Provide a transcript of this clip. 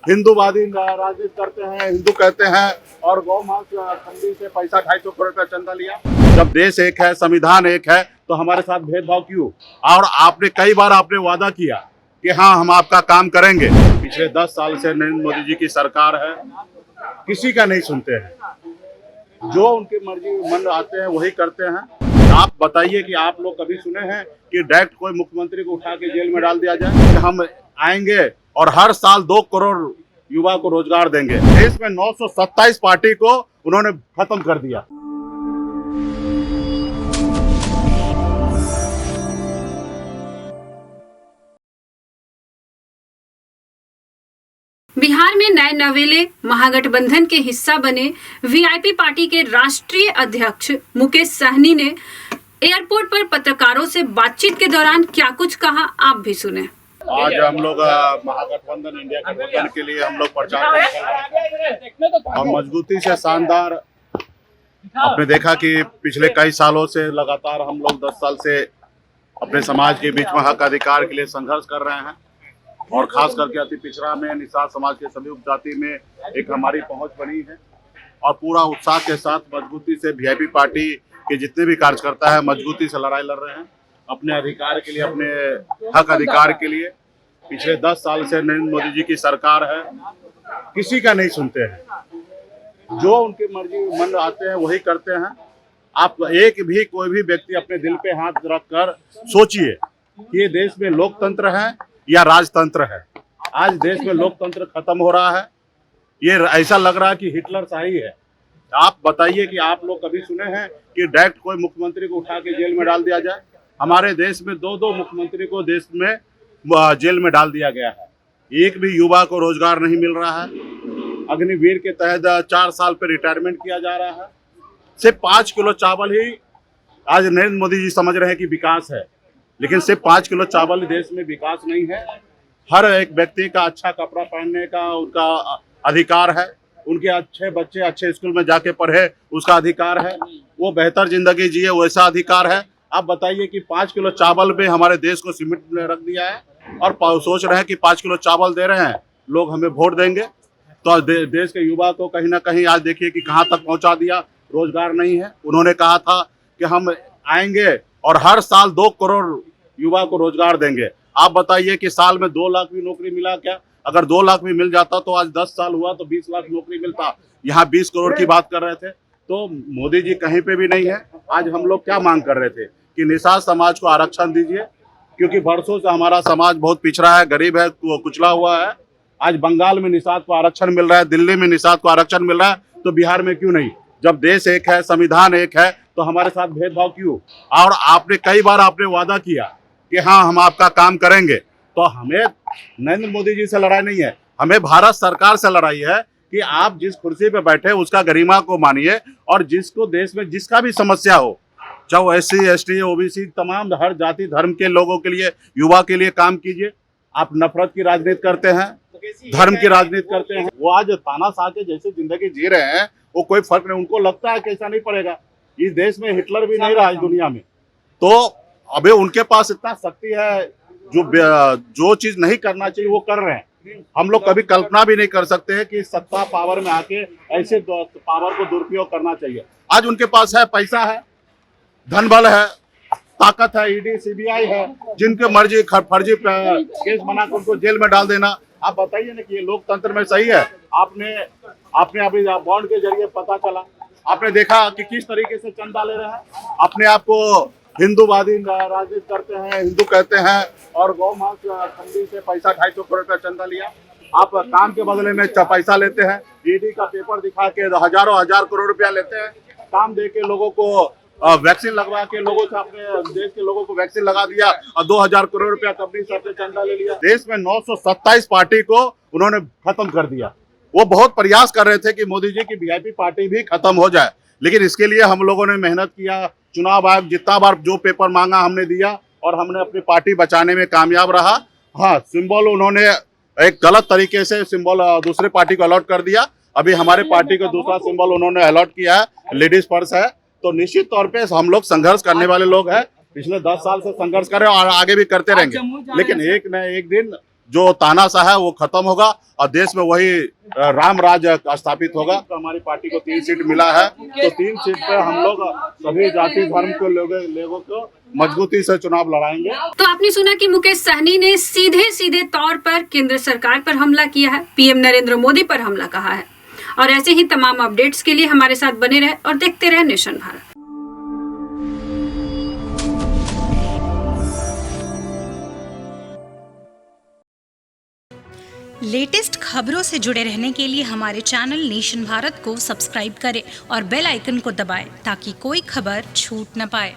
हिंदूवादी राजनीति करते हैं, हिंदू कहते हैं और गौ मांस खंडी से पैसा 250 करोड़ का चंदा लिया। जब देश एक है, संविधान एक है, तो हमारे साथ भेदभाव क्यों? और आपने कई बार आपने वादा किया कि हाँ हम आपका काम करेंगे। पिछले 10 साल से नरेंद्र मोदी जी की सरकार है, किसी का नहीं सुनते हैं, जो उनकी मर्जी मन आते हैं वही करते हैं। आप बताइए कि आप लोग कभी सुने हैं कि डायरेक्ट कोई मुख्यमंत्री को उठा के जेल में डाल दिया जाए? हम आएंगे और हर साल 2 करोड़ युवा को रोजगार देंगे। देश में 927 पार्टी को उन्होंने खत्म कर दिया। बिहार में नए नवेले महागठबंधन के हिस्सा बने वीआईपी पार्टी के राष्ट्रीय अध्यक्ष मुकेश सहनी ने एयरपोर्ट पर पत्रकारों से बातचीत के दौरान क्या कुछ कहा, आप भी सुने। आज हम लोग महागठबंधन इंडिया गठबंधन के लिए हम लोग प्रचार और मजबूती से शानदार। आपने देखा कि पिछले कई सालों से लगातार हम लोग 10 साल से अपने समाज के बीच में हक अधिकार के लिए संघर्ष कर रहे हैं और खास करके अति पिछड़ा में निषाद समाज के सभी उपजाति में एक हमारी पहुंच बनी है और पूरा उत्साह के साथ मजबूती से वीआईपी पार्टी के जितने भी कार्यकर्ता है मजबूती से लड़ाई लड़ रहे हैं अपने अधिकार के लिए, अपने हक अधिकार के लिए। पिछले 10 साल से नरेंद्र मोदी जी की सरकार है, किसी का नहीं सुनते हैं, जो उनकी मर्जी मन आते हैं वही करते हैं। आप एक भी कोई भी व्यक्ति अपने दिल पे हाथ रखकर सोचिए कि ये देश में लोकतंत्र है या राजतंत्र है। आज देश में लोकतंत्र खत्म हो रहा है, ये ऐसा लग रहा है कि हिटलर शाही है। आप बताइए कि आप लोग कभी सुने हैं कि डायरेक्ट कोई मुख्यमंत्री को उठा के जेल में डाल दिया जाए? हमारे देश में 2 मुख्यमंत्री को देश में जेल में डाल दिया गया है। एक भी युवा को रोजगार नहीं मिल रहा है। अग्निवीर के तहत 4 साल पे रिटायरमेंट किया जा रहा है। सिर्फ 5 किलो चावल ही आज नरेंद्र मोदी जी समझ रहे हैं कि विकास है, लेकिन सिर्फ 5 किलो चावल देश में विकास नहीं है। हर एक व्यक्ति का अच्छा कपड़ा पहनने का उनका अधिकार है, उनके अच्छे बच्चे अच्छे स्कूल में जाके पढ़े उसका अधिकार है, वो बेहतर जिंदगी जिए वैसा अधिकार है। आप बताइए कि 5 किलो चावल में हमारे देश को सीमित में रख दिया है और सोच रहे हैं कि 5 किलो चावल दे रहे हैं लोग हमें वोट देंगे। तो देश के युवा को कहीं ना कहीं आज देखिए कि कहाँ तक पहुँचा दिया। रोजगार नहीं है। उन्होंने कहा था कि हम आएंगे और हर साल 2 करोड़ युवा को रोजगार देंगे। आप बताइए कि साल में 2 लाख भी नौकरी मिला क्या? अगर 2 लाख भी मिल जाता तो आज 10 साल हुआ तो 20 लाख नौकरी मिलता। यहाँ 20 करोड़ की बात कर रहे थे। तो मोदी जी कहीं पे भी नहीं है। आज हम लोग क्या मांग कर रहे थे कि निषाद समाज को आरक्षण दीजिए, क्योंकि वर्षों से हमारा समाज बहुत पिछड़ा है, गरीब है, कुचला हुआ है। आज बंगाल में निषाद को आरक्षण मिल रहा है, दिल्ली में निषाद को आरक्षण मिल रहा है, तो बिहार में क्यों नहीं? जब देश एक है, संविधान एक है, तो हमारे साथ भेदभाव क्यों? और आपने कई बार आपने वादा किया कि हाँ हम आपका काम करेंगे। तो हमें नरेंद्र मोदी जी से लड़ाई नहीं है, हमें भारत सरकार से लड़ाई है कि आप जिस कुर्सी पे बैठे उसका गरिमा को मानिए और जिसको देश में जिसका भी समस्या हो, चाहे वो SC ST OBC तमाम हर जाति धर्म के लोगों के लिए, युवा के लिए काम कीजिए। आप नफरत की राजनीति करते हैं, धर्म की राजनीति करते हैं। वो आज तानाशाह के जैसे जिंदगी जी रहे हैं, वो कोई फर्क नहीं। उनको लगता है कि ऐसा नहीं पड़ेगा। इस देश में हिटलर भी नहीं रहा इस दुनिया में। तो अबे उनके पास इतना शक्ति है, जो चीज नहीं करना चाहिए वो कर रहे हैं। हम लोग कभी कल्पना भी नहीं कर सकते हैं कि सत्ता पावर में आके ऐसे पावर को दुरुपयोग करना चाहिए। आज उनके पास है, पैसा है, धन बल है, ताकत है, ED CBI है, जिनके मर्जी फर्जी केस बनाकर उनको जेल में डाल देना। आप बताइए ना कि ये लोकतंत्र में सही है? आपने अभी बॉन्ड के जरिए पता चला, आपने देखा कि किस तरीके से चंदा ले रहे हैं। अपने आप को हिंदूवादी राजनीति करते हैं, हिंदू कहते हैं और गौ मांस खंडी से पैसा 250 करोड़ का चंदा लिया। आप काम के बदले में पैसा लेते हैं, ED का पेपर दिखा के हजारों हजार करोड़ रुपया लेते हैं। काम दे के लोगों को वैक्सीन लगवा के लोगों से अपने देश के लोगों को वैक्सीन लगा दिया और 2000 करोड़ रुपया कंपनी से चंदा ले लिया। देश में 927 पार्टी को उन्होंने खत्म कर दिया। वो बहुत प्रयास कर रहे थे कि मोदी जी की वीआईपी पार्टी भी खत्म हो जाए, लेकिन इसके लिए हम लोगों ने मेहनत किया। चुनाव आयोग जितना बार जो पेपर मांगा हमने दिया और हमने अपनी पार्टी बचाने में कामयाब रहा। हाँ, सिंबल उन्होंने एक गलत तरीके से सिंबल दूसरे पार्टी को अलॉट कर दिया। अभी हमारे पार्टी का दूसरा सिंबल उन्होंने अलॉट किया है, लेडीज पर्स है। तो निश्चित तौर पे हम लोग संघर्ष करने वाले लोग हैं। पिछले 10 साल से संघर्ष कर रहे हैं और आगे भी करते रहेंगे, लेकिन एक न एक दिन जो तानाशाह है वो खत्म होगा और देश में वही राम राज स्थापित होगा। तो हमारी पार्टी को 3 सीट मिला है, तो 3 सीट पे हम लोग सभी जाति धर्म के लोगों को मजबूती से चुनाव लड़ाएंगे। तो आपने सुना कि मुकेश सहनी ने सीधे सीधे तौर पर केंद्र सरकार पर हमला किया है, पीएम नरेंद्र मोदी पर हमला कहा है। और ऐसे ही तमाम अपडेट्स के लिए हमारे साथ बने रहे और देखते रहे नेशन भारत। लेटेस्ट खबरों से जुड़े रहने के लिए हमारे चैनल नेशन भारत को सब्सक्राइब करें और बेल आइकन को दबाएं ताकि कोई खबर छूट न पाए।